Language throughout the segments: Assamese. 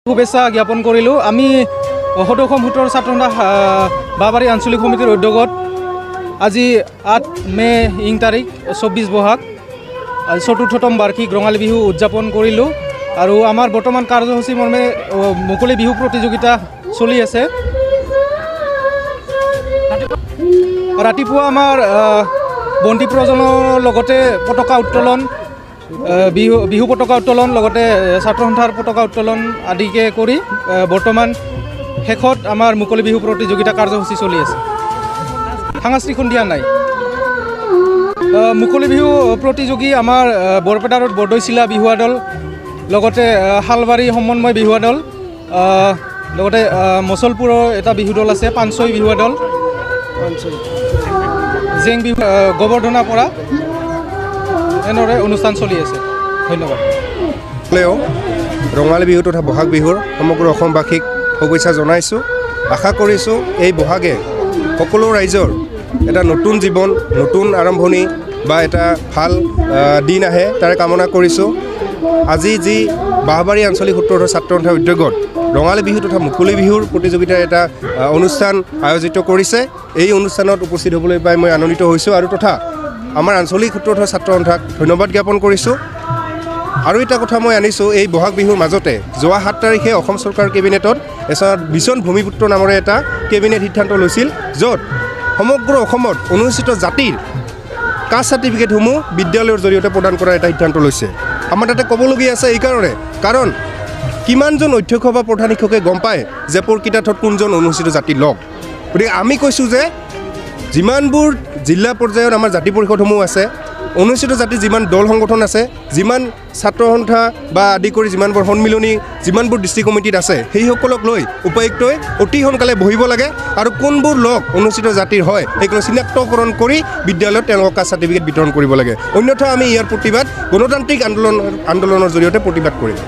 শুভেচ্ছা জ্ঞাপন কৰিলোঁ। আমি সদৌসম ভোটৰ ছাত্ৰসন্থা বাহবাৰী আঞ্চলিক সমিতিৰ উদ্যোগত আজি 8 মে ইং তাৰিখ 24 বহাগ চতুৰ্থতম বাৰ্ষিক ৰঙালী বিহু উদযাপন কৰিলোঁ। আৰু আমাৰ বৰ্তমান কাৰ্যসূচী মৰ্মে মুকলি বিহু প্ৰতিযোগিতা চলি আছে। ৰাতিপুৱা আমাৰ বন্তি প্ৰজ্বলনৰ লগতে পতাকা উত্তোলন বিহু পতাকা উত্তোলন লগতে ছাত্ৰসন্থাৰ পতাকা উত্তোলন আদিকে কৰি বৰ্তমান শেষত আমাৰ মুকলি বিহু প্ৰতিযোগিতা কাৰ্যসূচী চলি আছে। সাংস্কৃতিক সন্ধিয়া নাই। মুকলি বিহু প্ৰতিযোগী আমাৰ বৰপেটা ৰোড বৰদৈচিলা বিহুৱা দল লগতে শালবাৰী সমন্বয় বিহুৱা দল লগতে মচলপুৰৰ এটা বিহু দল আছে পাঞ্চৈ বিহুৱা দল জেং বিহু গোবৰ্ধনা পৰা এনেদৰে অনুষ্ঠান চলি আছে। ধন্যবাদ। ৰঙালী বিহু তথা বহাগ বিহুৰ সমগ্ৰ অসমবাসীক শুভেচ্ছা জনাইছোঁ। আশা কৰিছোঁ এই বহাগে সকলো ৰাইজৰ এটা নতুন জীৱন নতুন আৰম্ভণি বা এটা ভাল দিন আহে তাৰে কামনা কৰিছোঁ। আজি যি বাহবাৰী আঞ্চলিক সূত্ৰৰ ছাত্ৰসন্থাৰ উদ্যোগত ৰঙালী বিহু তথা মুকলি বিহুৰ প্ৰতিযোগিতাৰ এটা অনুষ্ঠান আয়োজিত কৰিছে, এই অনুষ্ঠানত উপস্থিত হ'বলৈ পাই মই আনন্দিত হৈছোঁ আৰু তথা আমাৰ আঞ্চলিক সূত্ৰৰ ছাত্ৰসন্থাক ধন্যবাদ জ্ঞাপন কৰিছোঁ। আৰু এটা কথা মই আনিছোঁ, এই বহাগ বিহুৰ মাজতে যোৱা 7 তাৰিখে অসম চৰকাৰ কেবিনেটত মিছন ভূমিপুত্ৰ নামেৰে এটা কেবিনেট সিদ্ধান্ত লৈছিল, য'ত সমগ্ৰ অসমত অনুসূচিত জাতিৰ কাষ্ট চাৰ্টিফিকেটসমূহ বিদ্যালয়ৰ জৰিয়তে প্ৰদান কৰাৰ এটা সিদ্ধান্ত লৈছে। আমাৰ তাতে ক'বলগীয়া আছে এইকাৰণে, কাৰণ কিমানজন অধ্যক্ষ বা প্ৰধান শিক্ষকে গম পায় যে প্ৰকৃতাৰ্থত কোনজন অনুসূচিত জাতিৰ লগ। গতিকে আমি কৈছোঁ যে যিমানবোৰ জিলা পৰ্যায়ত আমাৰ জাতি পৰিষদসমূহ আছে, অনুসূচিত জাতিৰ যিমান দল সংগঠন আছে, যিমান ছাত্ৰসন্থা বা আদি কৰি যিমানবোৰ সন্মিলনী যিমানবোৰ ডিষ্ট্ৰিক্ট কমিটিত আছে, সেইসকলক লৈ উপায়ুক্তই অতি সোনকালে বহিব লাগে আৰু কোনবোৰ লগ অনুসূচিত জাতিৰ হয় সেইগুলো চিনাক্তকৰণ কৰি বিদ্যালয়ত তেওঁলোকক কাষ্ট চাৰ্টিফিকেট বিতৰণ কৰিব লাগে। অন্যথা আমি ইয়াৰ প্ৰতিবাদ গণতান্ত্ৰিক আন্দোলনৰ জৰিয়তে প্ৰতিবাদ কৰিম।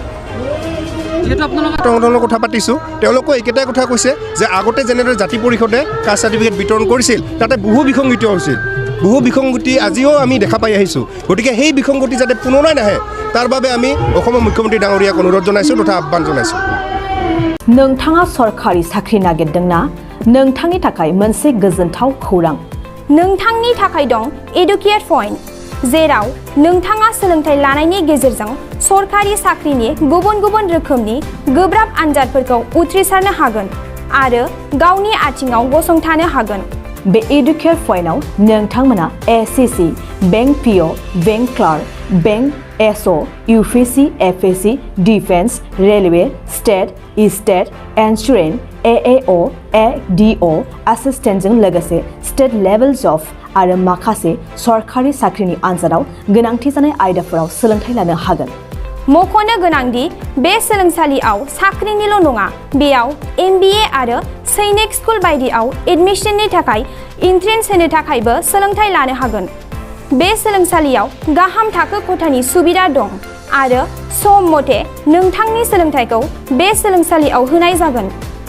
সংগঠনৰ কথা পাতিছোঁ, তেওঁলোকে একেটাই কথা কৈছে যে আগতে যেনেদৰে জাতি পৰিষদে কাষ্ট চাৰ্টিফিকেট বিতৰণ কৰিছিল তাতে বহু বিসংগতি হৈছিল, বহু বিসংগতি আজিও আমি দেখা পাই আহিছোঁ। গতিকে সেই বিসংগতি যাতে পুনৰাই নাহে তাৰ বাবে আমি অসমৰ মুখ্যমন্ত্ৰী ডাঙৰীয়াক অনুৰোধ জনাইছোঁ তথা আহ্বান জনাইছোঁ। नोंथाङा सरकारि साख्रि नागिरदोंना? नोंथांनि थाखाय मोनसे गोजोनथाव खौरां। नोंथांनि थाखाय दं एडुकेट पइन्ट, जेराव नोंथाङा सोलोंथाइ लानायनि गेजेरजों सरकारि साख्रिनि गुबुन गुबुन रोखोमनि गोब्राब आनजादफोरखौ उथ्रिसारनो हागोन आरो गावनि आथिङाव गसंथानो हागोन। बे एडुकेट पइन्टआव नोंथांमोना SSC, bank PO, bank clerk, bank SO, UPSC, FSC, defence, railway, state insurance, AAO, ADO एसिस्टेन्टजों लोगोसे स्टेट लेभेल जब आरो माखासे सरकारि साख्रिनि आनजादाव गोनांथि जानाय आयदाफोराव सोलोंथाइ लानो हागोन। मख'नो गोनांदि बे सोलोंसालियाव साख्रिनिल' नङा, बेयाव MBA आरो सैनिक स्कुल बायदियाव एडमिशननि थाखाय एन्ट्रेन्स होनो थाखायबो सोलोंथाइ लानो हागोन। बे सोलोंसालियाव गाहाम थाखो खथानि सुबिदा दं आरो सम मथे नोंथांनि सोलोंथाइखौ बे सोलोंसालियाव होनाय जागोन।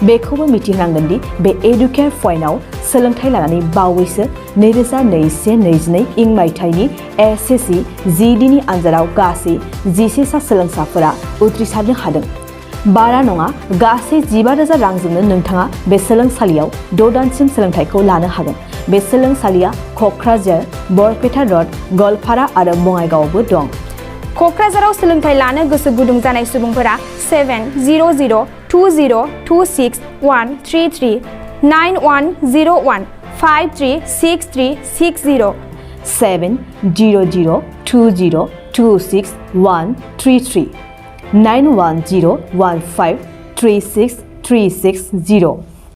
बेखौबो मिथिनांगोन दि बे एडुकेट पइन्टआव सोलोंथाइ लानानै बावैसो 2021-22 इं मायथाइनि एसएससी GDनि आनजादाव गासै 11 सा सोलोंसाफोरा उथ्रिसारनो हादों। बारा नङा, गासै 15,000 रांजोंनो नोंथाङा बे सोलोंसालियाव 6 दानसिम सोलोंथाइखौ लानो हागोन। बे सोलोंसालिया क'क्राझार, बरपेटा र'ड, गवालपारा आरो बङाइगावआवबो दं। क'क्राझाराव सोलोंथाइ लानो गोसो गुदुं जानाय सुबुंफोरा 700-226-133 9101-536360 700-226-133 9101536360